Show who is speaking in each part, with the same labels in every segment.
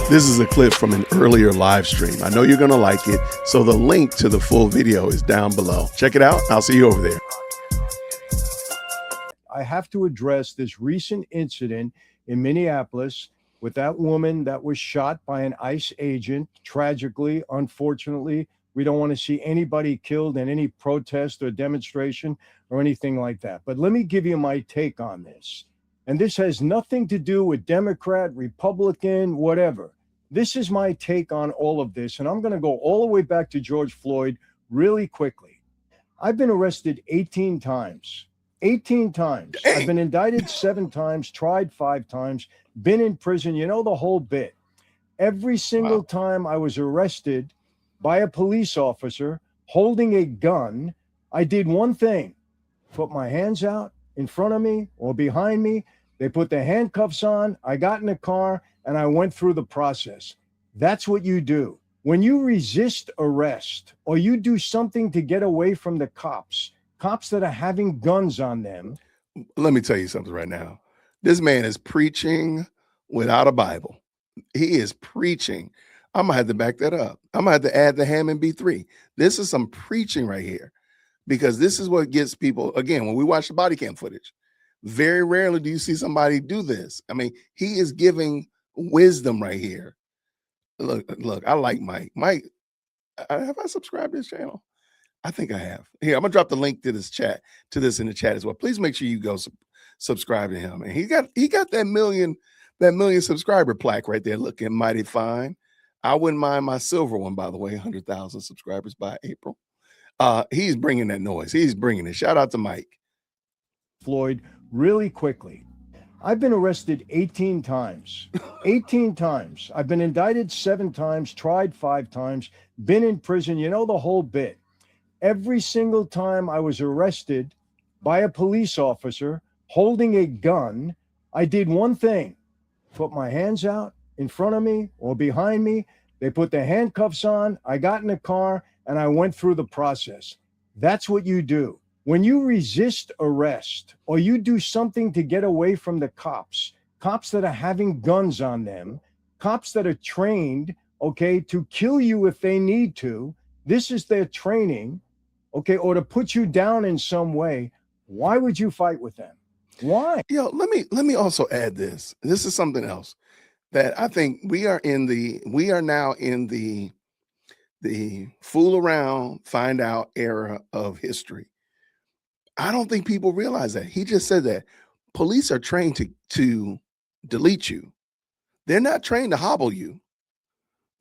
Speaker 1: This is a clip from an earlier live stream. I know you're going to like it, so the link to the full video is down below. Check it out. I'll see you over there.
Speaker 2: I have to address this recent incident in Minneapolis with that woman that was shot by an ICE agent. Tragically, unfortunately, we don't want to see anybody killed in any protest or demonstration or anything like that. But let me give you my take on this. And this has nothing to do with Democrat, Republican, whatever. This is my take on all of this. And I'm going to go all the way back to George Floyd really quickly. I've been arrested 18 times. 18 times.
Speaker 1: Dang.
Speaker 2: I've been indicted 7 times, tried 5 times, been in prison, you know, the whole bit. Every single time I was arrested by a police officer holding a gun, I did one thing: put my hands out in front of me or behind me. They put the handcuffs on. I got in the car and I went through the process. That's what you do. When you resist arrest or you do something to get away from the cops that are having guns on them.
Speaker 1: Let me tell you something right now. This man is preaching without a Bible. He is preaching. I'm going to have to back that up. I'm going to have to add the ham and B3. This is some preaching right here, because this is what gets people. Again, when we watch the body cam footage, very rarely do you see somebody do this. I mean, he is giving wisdom right here. Look, I like Mike. Mike, have I subscribed to this channel? I think I have. Here, I'm gonna drop the link to this in the chat as well. Please make sure you go subscribe to him. And he got that million subscriber plaque right there, looking mighty fine. I wouldn't mind my silver one, by the way. 100,000 subscribers by April. He's bringing that noise. He's bringing it. Shout out to Mike.
Speaker 2: Floyd, really quickly. I've been arrested 18 times. 18 times. I've been indicted 7 times, tried 5 times, been in prison, you know, the whole bit. Every single time I was arrested by a police officer holding a gun, I did one thing: put my hands out in front of me or behind me. They put the handcuffs on. I got in the car and I went through the process. That's what you do. When you resist arrest or you do something to get away from the cops that are having guns on them, cops that are trained, okay, to kill you if they need to. This is their training, okay, or to put you down in some way. Why would you fight with them? Why?
Speaker 1: Let me also add this. This is something else that I think we are now in the fool around, find out era of history. I don't think people realize that. He just said that police are trained to delete you. They're not trained to hobble you.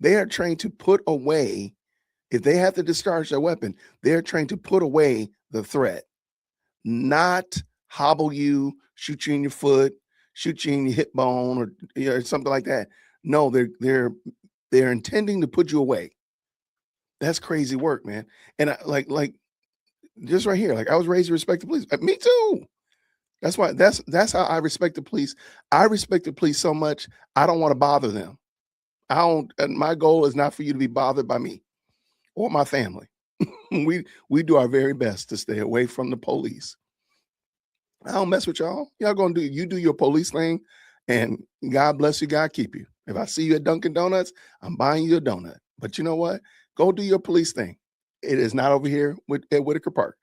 Speaker 1: They are trained to put away. If they have to discharge their weapon, they're trained to put away the threat, not hobble you, shoot you in your foot, shoot you in your hip bone, or something like that. No, they're intending to put you away. That's crazy work, man. And I, like just right here, like, I was raised to respect the police. Me too. That's why that's how I respect the police. I respect the police so much, I don't want to bother them. My goal is not for you to be bothered by me or my family. we do our very best to stay away from the police. I don't mess with y'all. Y'all gonna do your police thing, and God bless you, God keep you. If I see you at Dunkin' Donuts, I'm buying you a donut. But you know what? Go do your police thing. It is not over here at Whitaker Park.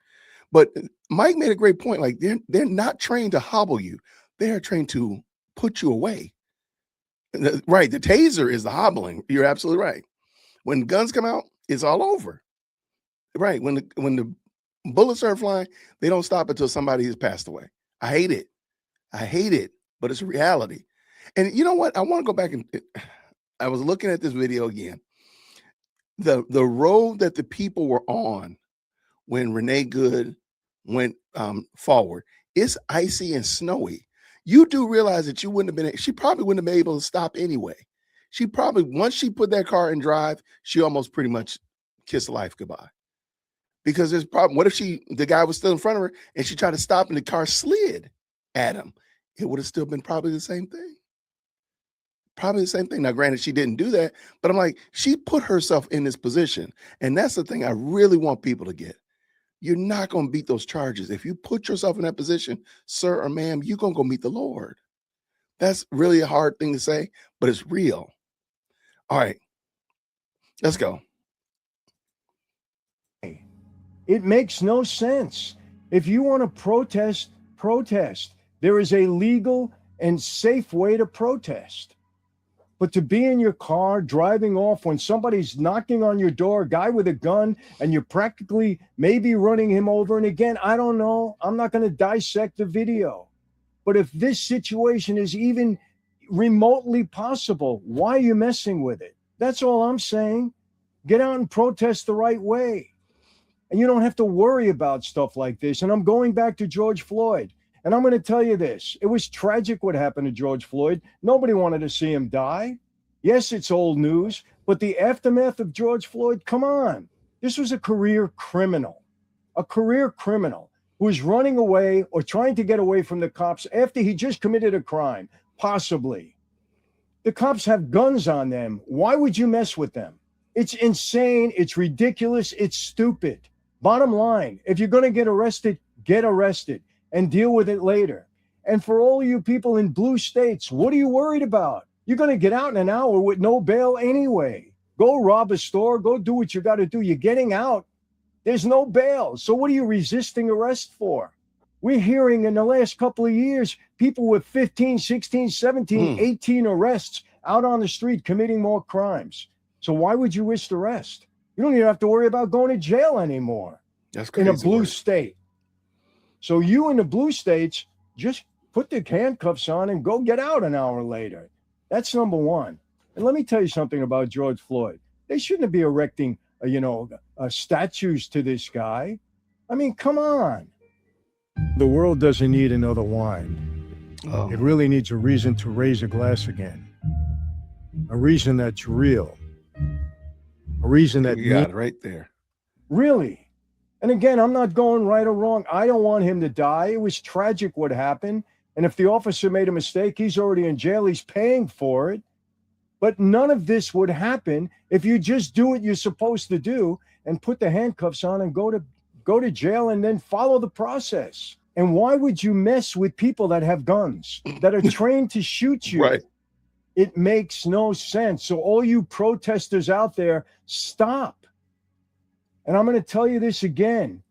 Speaker 1: But Mike made a great point. Like, they're not trained to hobble you. They are trained to put you away. Right. The taser is the hobbling. You're absolutely right. When guns come out, it's all over. Right. When the bullets are flying, they don't stop until somebody has passed away. I hate it, but it's a reality. And you know what? I want to go back and I was looking at this video again. The road that the people were on when Renee Good went forward, it's icy and snowy. You do realize that she probably wouldn't have been able to stop anyway. She probably, once she put that car in drive, she almost pretty much kissed life goodbye. Because there's problem. What if the guy was still in front of her and she tried to stop and the car slid at him? It would have still been probably the same thing. Probably the same thing. Now, granted, she didn't do that, but I'm like, she put herself in this position. And that's the thing I really want people to get. You're not going to beat those charges. If you put yourself in that position, sir or ma'am, you're going to go meet the Lord. That's really a hard thing to say, but it's real. All right, let's go.
Speaker 2: It makes no sense. If you want to protest, protest. There is a legal and safe way to protest. But to be in your car driving off when somebody's knocking on your door, a guy with a gun, and you're practically maybe running him over. And again, I don't know. I'm not going to dissect the video. But if this situation is even remotely possible, why are you messing with it? That's all I'm saying. Get out and protest the right way. And you don't have to worry about stuff like this. And I'm going back to George Floyd. And I'm going to tell you this. It was tragic what happened to George Floyd. Nobody wanted to see him die. Yes, it's old news. But the aftermath of George Floyd, come on. This was a career criminal who was running away or trying to get away from the cops after he just committed a crime, possibly. The cops have guns on them. Why would you mess with them? It's insane. It's ridiculous. It's stupid. Bottom line, if you're going to get arrested and deal with it later. And for all you people in blue states, what are you worried about? You're going to get out in an hour with no bail anyway. Go rob a store. Go do what you got to do. You're getting out. There's no bail. So what are you resisting arrest for? We're hearing in the last couple of years, people with 15, 16, 17, 18 arrests out on the street committing more crimes. So why would you risk arrest? You don't even have to worry about going to jail anymore.
Speaker 1: That's crazy.
Speaker 2: In a blue state. So you in the blue states, just put the handcuffs on and go get out an hour later. That's number one. And let me tell you something about George Floyd. They shouldn't be erecting, statues to this guy. I mean, come on. The world doesn't need another wine. Oh. It really needs a reason to raise a glass again. A reason that's real. A reason that...
Speaker 1: You got it right there.
Speaker 2: Really. And again, I'm not going right or wrong. I don't want him to die. It was tragic what happened. And if the officer made a mistake, he's already in jail. He's paying for it. But none of this would happen if you just do what you're supposed to do and put the handcuffs on and go to jail and then follow the process. And why would you mess with people that have guns, that are trained to shoot you?
Speaker 1: Right.
Speaker 2: It makes no sense. So all you protesters out there, stop. And I'm going to tell you this again.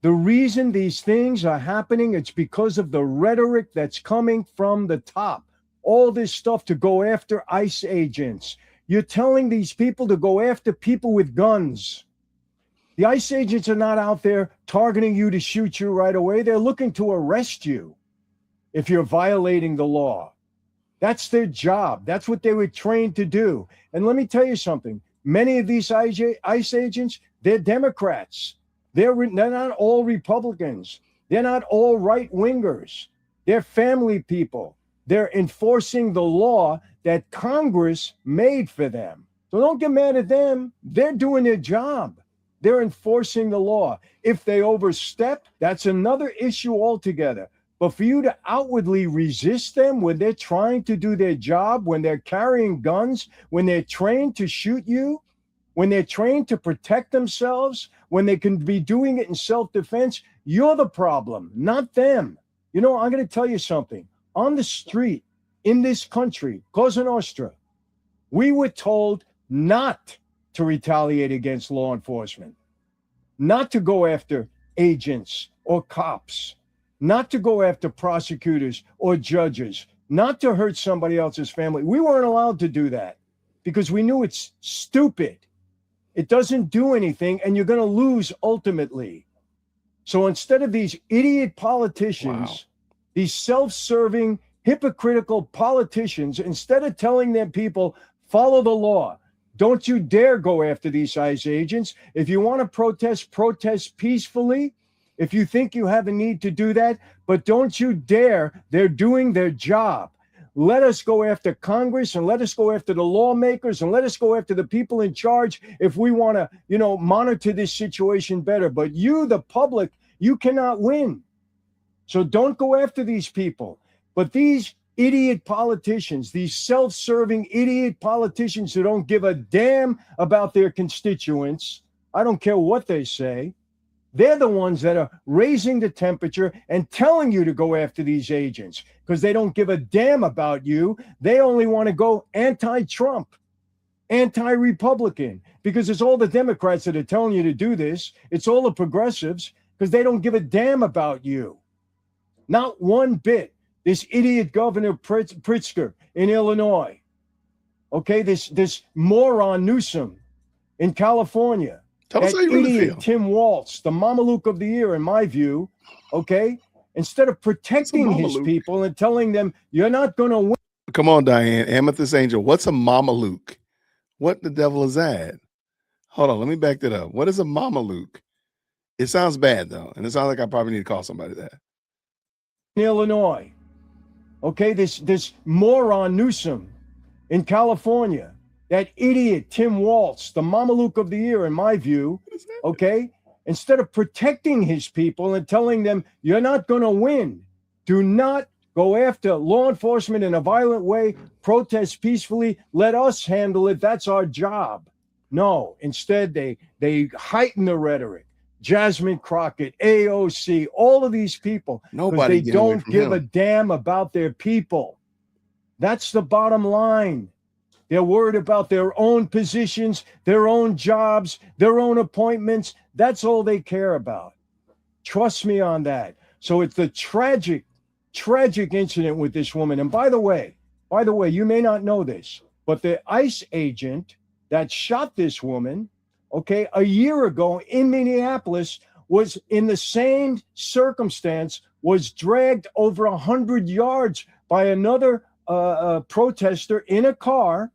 Speaker 2: The reason these things are happening, it's because of the rhetoric that's coming from the top. All this stuff to go after ICE agents. You're telling these people to go after people with guns. The ICE agents are not out there targeting you to shoot you right away. They're looking to arrest you if you're violating the law. That's their job. That's what they were trained to do. And let me tell you something. Many of these ICE agents, they're Democrats. They're not all Republicans. They're not all right-wingers. They're family people. They're enforcing the law that Congress made for them. So don't get mad at them. They're doing their job. They're enforcing the law. If they overstep, that's another issue altogether. But for you to outwardly resist them when they're trying to do their job, when they're carrying guns, when they're trained to shoot you, when they're trained to protect themselves, when they can be doing it in self-defense, you're the problem, not them. You know, I'm going to tell you something. On the street in this country, Cosa Nostra, we were told not to retaliate against law enforcement, not to go after agents or cops, not to go after prosecutors or judges, not to hurt somebody else's family. We weren't allowed to do that because we knew it's stupid. It doesn't do anything, and you're going to lose ultimately. So instead of these idiot politicians, these self-serving, hypocritical politicians, instead of telling their people, follow the law, don't you dare go after these ICE agents. If you want to protest, protest peacefully. If you think you have a need to do that, but don't you dare. They're doing their job. Let us go after Congress and let us go after the lawmakers and let us go after the people in charge if we want to, monitor this situation better. But you, the public, you cannot win. So don't go after these people. But these idiot politicians, these self-serving idiot politicians who don't give a damn about their constituents, I don't care what they say, they're the ones that are raising the temperature and telling you to go after these agents because they don't give a damn about you. They only want to go anti-Trump. anti-Republican, because it's all the Democrats that are telling you to do this. It's all the progressives, because they don't give a damn about you. Not one bit. This idiot Governor Pritzker in Illinois. Okay, this moron Newsom in California.
Speaker 1: Tell us
Speaker 2: that
Speaker 1: how you really
Speaker 2: idiot
Speaker 1: feel.
Speaker 2: Tim Walz, the Mameluke of the year, in my view. Okay, instead of protecting his people and telling them you're not going to win.
Speaker 1: Come on, Diane, Amethyst Angel. What's a Mameluke? What the devil is that? Hold on, let me back that up. What is a Mameluke? It sounds bad though, and it sounds like I probably need to call somebody that.
Speaker 2: In Illinois. Okay, this moron Newsom in California. That idiot Tim Walz, the Mameluke of the year, in my view. Okay, instead of protecting his people and telling them you're not going to win, do not go after law enforcement in a violent way, protest peacefully, let us handle it, that's our job. No, instead they heighten the rhetoric. Jasmine Crockett, AOC, all of these people, because they don't give a damn about their people. That's the bottom line. They're worried about their own positions, their own jobs, their own appointments. That's all they care about. Trust me on that. So it's the tragic incident with this woman. And by the way, you may not know this, but the ICE agent that shot this woman, okay, a year ago in Minneapolis, was in the same circumstance, was dragged over 100 yards by another protester in a car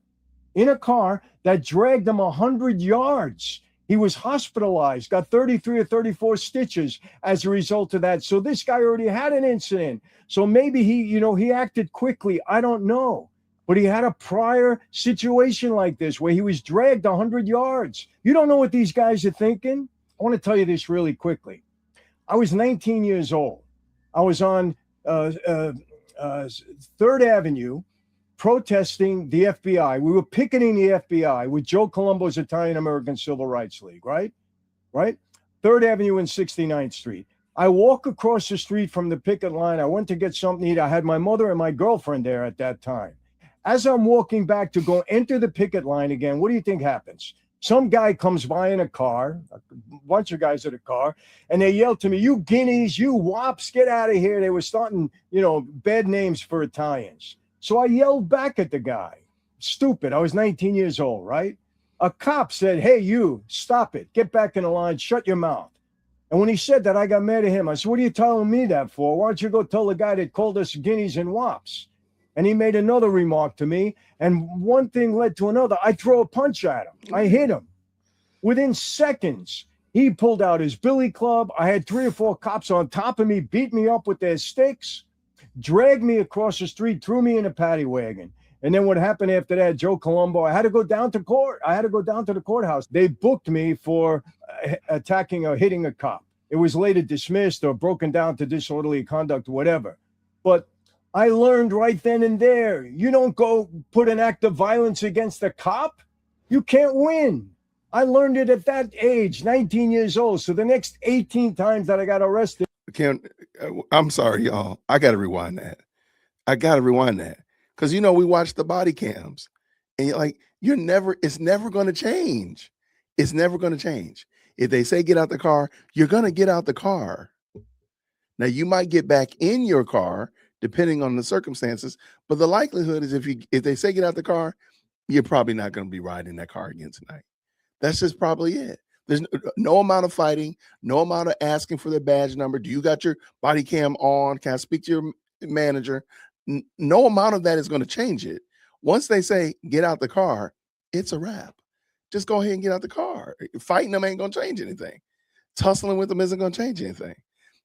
Speaker 2: that dragged him 100 yards. He was hospitalized, got 33 or 34 stitches as a result of that. So this guy already had an incident. So maybe he acted quickly. I don't know. But he had a prior situation like this where he was dragged 100 yards. You don't know what these guys are thinking? I want to tell you this really quickly. I was 19 years old. I was on 3rd Avenue protesting the FBI. We were picketing the FBI with Joe Colombo's Italian American Civil Rights League, right? 3rd Avenue and 69th Street. I walk across the street from the picket line. I went to get something to eat. I had my mother and my girlfriend there at that time. As I'm walking back to go enter the picket line again, what do you think happens? Some guy comes by in a car, a bunch of guys in a car, and they yell to me, "You guineas, you wops, get out of here." They were starting, bad names for Italians. So I yelled back at the guy. Stupid. I was 19 years old, right? A cop said, "Hey, you, stop it. Get back in the line. Shut your mouth." And when he said that, I got mad at him. I said, "What are you telling me that for? Why don't you go tell the guy that called us guineas and wops?" And he made another remark to me, and one thing led to another. I throw a punch at him. I hit him. Within seconds, he pulled out his billy club. I had 3 or 4 cops on top of me, beat me up with their sticks, dragged me across the street, threw me in a paddy wagon. And then what happened after that, Joe Colombo, I had to go down to court. I had to go down to the courthouse. They booked me for attacking or hitting a cop. It was later dismissed or broken down to disorderly conduct or whatever. But I learned right then and there, you don't go put an act of violence against a cop. You can't win. I learned it at that age, 19 years old. So the next 18 times that I got arrested.
Speaker 1: I'm sorry, y'all. I got to rewind that. Because, we watch the body cams and you're like, it's never going to change. It's never going to change. If they say get out the car, you're going to get out the car. Now, you might get back in your car depending on the circumstances, but the likelihood is if they say get out the car, you're probably not going to be riding in that car again tonight. That's just probably it. There's no amount of fighting, no amount of asking for their badge number. Do you got your body cam on? Can I speak to your manager? No amount of that is going to change it. Once they say get out the car, it's a wrap. Just go ahead and get out the car. Fighting them ain't going to change anything. Tussling with them isn't going to change anything.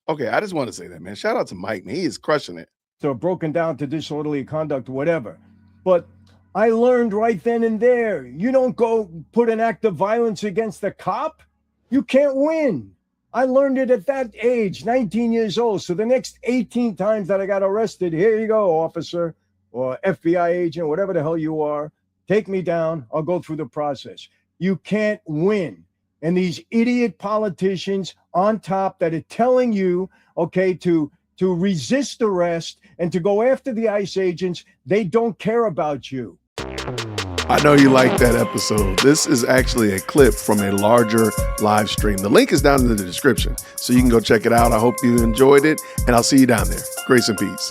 Speaker 1: Okay, I just want to say that, man. Shout out to Mike. Man, he is crushing it.
Speaker 2: So broken down to disorderly conduct or whatever. But I learned right then and there, you don't go put an act of violence against a cop. You can't win. I learned it at that age, 19 years old. So the next 18 times that I got arrested, here you go, officer or FBI agent, whatever the hell you are, take me down. I'll go through the process. You can't win. And these idiot politicians on top that are telling you, okay, to resist arrest and to go after the ICE agents, they don't care about you.
Speaker 1: I know you liked that episode. This is actually a clip from a larger live stream. The link is down in the description, so you can go check it out. I hope you enjoyed it, and I'll see you down there. Grace and peace.